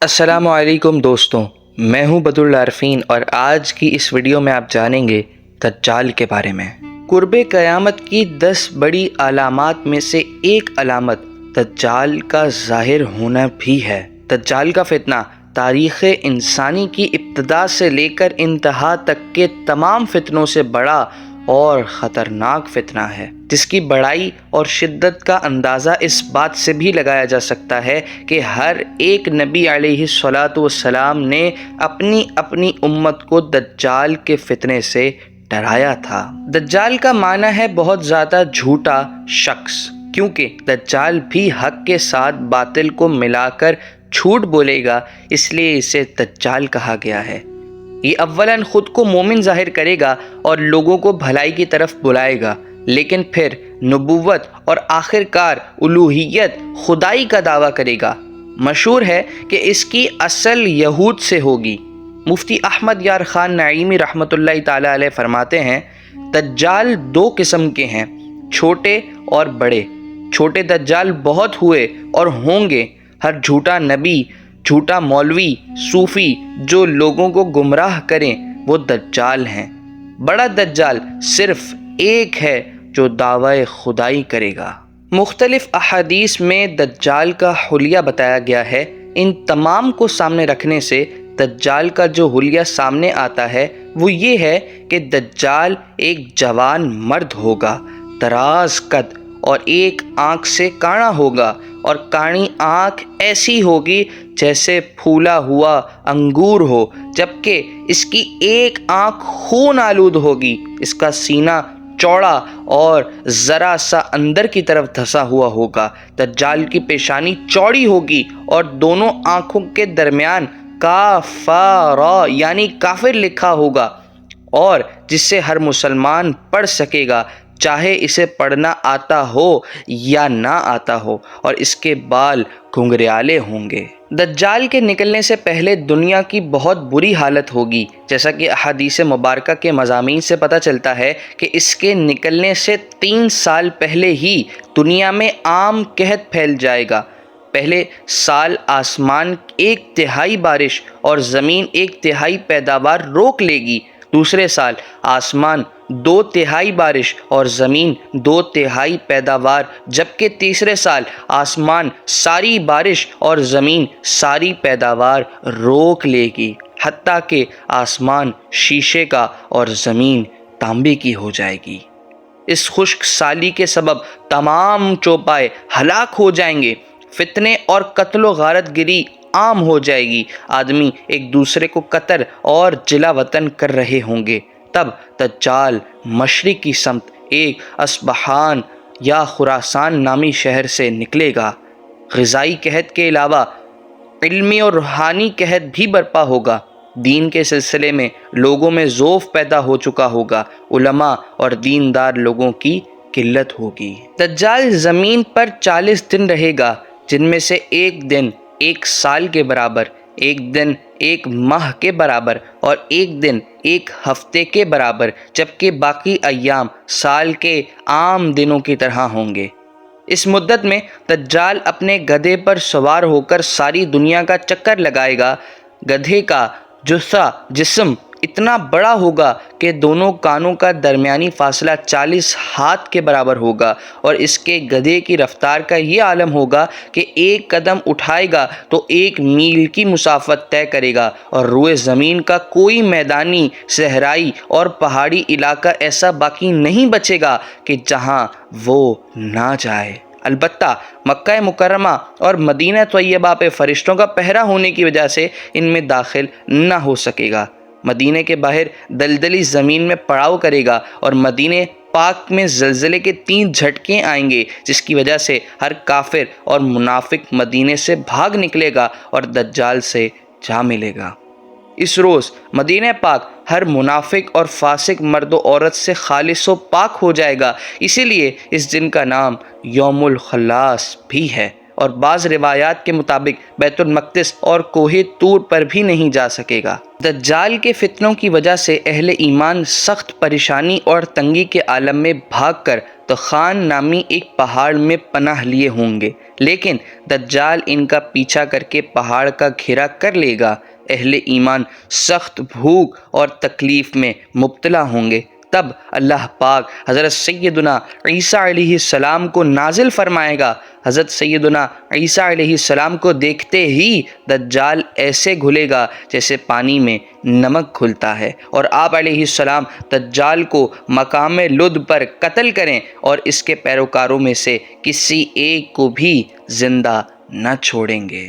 السلام علیکم دوستوں، میں ہوں بدالعارفین اور آج کی اس ویڈیو میں آپ جانیں گے دجال کے بارے میں۔ قرب قیامت کی 10 بڑی علامات میں سے ایک علامت دجال کا ظاہر ہونا بھی ہے۔ دجال کا فتنہ تاریخ انسانی کی ابتدا سے لے کر انتہا تک کے تمام فتنوں سے بڑا اور خطرناک فتنہ ہے، جس کی بڑائی اور شدت کا اندازہ اس بات سے بھی لگایا جا سکتا ہے کہ ہر ایک نبی علیہ السلام نے اپنی اپنی امت کو دجال کے فتنے سے ڈرایا تھا۔ دجال کا معنی ہے بہت زیادہ جھوٹا شخص، کیونکہ دجال بھی حق کے ساتھ باطل کو ملا کر جھوٹ بولے گا، اس لیے اسے دجال کہا گیا ہے۔ یہ اولاً خود کو مومن ظاہر کرے گا اور لوگوں کو بھلائی کی طرف بلائے گا، لیکن پھر نبوت اور آخر کار الوہیت خدائی کا دعویٰ کرے گا۔ مشہور ہے کہ اس کی اصل یہود سے ہوگی۔ مفتی احمد یار خان نعیمی رحمۃ اللہ تعالی علیہ فرماتے ہیں، دجال 2 قسم کے ہیں، چھوٹے اور بڑے۔ چھوٹے دجال بہت ہوئے اور ہوں گے۔ ہر جھوٹا نبی، جھوٹا مولوی، صوفی جو لوگوں کو گمراہ کریں وہ دجال ہیں۔ بڑا دجال صرف ایک ہے جو دعوی خدائی کرے گا۔ مختلف احادیث میں دجال کا حلیہ بتایا گیا ہے۔ ان تمام کو سامنے رکھنے سے دجال کا جو حلیہ سامنے آتا ہے وہ یہ ہے کہ دجال ایک جوان مرد ہوگا، دراز قد اور ایک آنکھ سے کانا ہوگا، اور کانی آنکھ ایسی ہوگی جیسے پھولا ہوا انگور ہو، جبکہ اس کی ایک آنکھ خون آلود ہوگی۔ اس کا سینہ چوڑا اور ذرا سا اندر کی طرف دھسا ہوا ہوگا۔ دجال کی پیشانی چوڑی ہوگی اور دونوں آنکھوں کے درمیان کافر یعنی کافر لکھا ہوگا، اور جس سے ہر مسلمان پڑھ سکے گا، چاہے اسے پڑھنا آتا ہو یا نہ آتا ہو، اور اس کے بال گھنگریالے ہوں گے۔ دجال کے نکلنے سے پہلے دنیا کی بہت بری حالت ہوگی، جیسا کہ احادیث مبارکہ کے مضامین سے پتہ چلتا ہے کہ اس کے نکلنے سے 3 سال پہلے ہی دنیا میں عام قحط پھیل جائے گا۔ پہلے سال آسمان 1/3 بارش اور زمین 1/3 پیداوار روک لے گی۔ دوسرے سال آسمان 2/3 بارش اور زمین 2/3 پیداوار، جبکہ تیسرے سال آسمان ساری بارش اور زمین ساری پیداوار روک لے گی، حتیٰ کہ آسمان شیشے کا اور زمین تانبے کی ہو جائے گی۔ اس خشک سالی کے سبب تمام چوپائے ہلاک ہو جائیں گے، فتنے اور قتل و غارت گری عام ہو جائے گی، آدمی ایک دوسرے کو قتل اور جلا وطن کر رہے ہوں گے۔ تب دجال مشرق کی سمت ایک اصبہان یا خراسان نامی شہر سے نکلے گا۔ غذائی قحط کے علاوہ علمی اور روحانی قحط بھی برپا ہوگا۔ دین کے سلسلے میں لوگوں میں ضعف پیدا ہو چکا ہوگا، علماء اور دیندار لوگوں کی قلت ہوگی۔ دجال زمین پر 40 دن رہے گا، جن میں سے ایک دن 1 سال کے برابر، ایک دن 1 ماہ کے برابر اور ایک دن 1 ہفتے کے برابر، جبکہ باقی ایام سال کے عام دنوں کی طرح ہوں گے۔ اس مدت میں دجال اپنے گدھے پر سوار ہو کر ساری دنیا کا چکر لگائے گا۔ گدھے کا جسم اتنا بڑا ہوگا کہ دونوں کانوں کا درمیانی فاصلہ 40 ہاتھ کے برابر ہوگا، اور اس کے گدھے کی رفتار کا یہ عالم ہوگا کہ ایک قدم اٹھائے گا تو 1 میل کی مسافت طے کرے گا، اور روئے زمین کا کوئی میدانی، صحرائی اور پہاڑی علاقہ ایسا باقی نہیں بچے گا کہ جہاں وہ نہ جائے۔ البتہ مکہ مکرمہ اور مدینہ طیبہ پہ فرشتوں کا پہرا ہونے کی وجہ سے ان میں داخل نہ ہو سکے گا۔ مدینہ کے باہر دلدلی زمین میں پڑاؤ کرے گا، اور مدینہ پاک میں زلزلے کے 3 جھٹکے آئیں گے، جس کی وجہ سے ہر کافر اور منافق مدینہ سے بھاگ نکلے گا اور دجال سے جا ملے گا۔ اس روز مدینہ پاک ہر منافق اور فاسق مرد و عورت سے خالص و پاک ہو جائے گا، اسی لیے اس دن کا نام یوم الخلاص بھی ہے، اور بعض روایات کے مطابق بیت المقدس اور کوہ طور پر بھی نہیں جا سکے گا۔ دجال کے فتنوں کی وجہ سے اہل ایمان سخت پریشانی اور تنگی کے عالم میں بھاگ کر دخان نامی ایک پہاڑ میں پناہ لیے ہوں گے، لیکن دجال ان کا پیچھا کر کے پہاڑ کا گھیرا کر لے گا۔ اہل ایمان سخت بھوک اور تکلیف میں مبتلا ہوں گے۔ تب اللہ پاک حضرت سیدنا عیسیٰ علیہ السلام کو نازل فرمائے گا۔ حضرت سیدنا عیسیٰ علیہ السلام کو دیکھتے ہی دجال ایسے گھلے گا جیسے پانی میں نمک گھلتا ہے، اور آپ علیہ السلام دجال کو مقام لد پر قتل کریں اور اس کے پیروکاروں میں سے کسی ایک کو بھی زندہ نہ چھوڑیں گے۔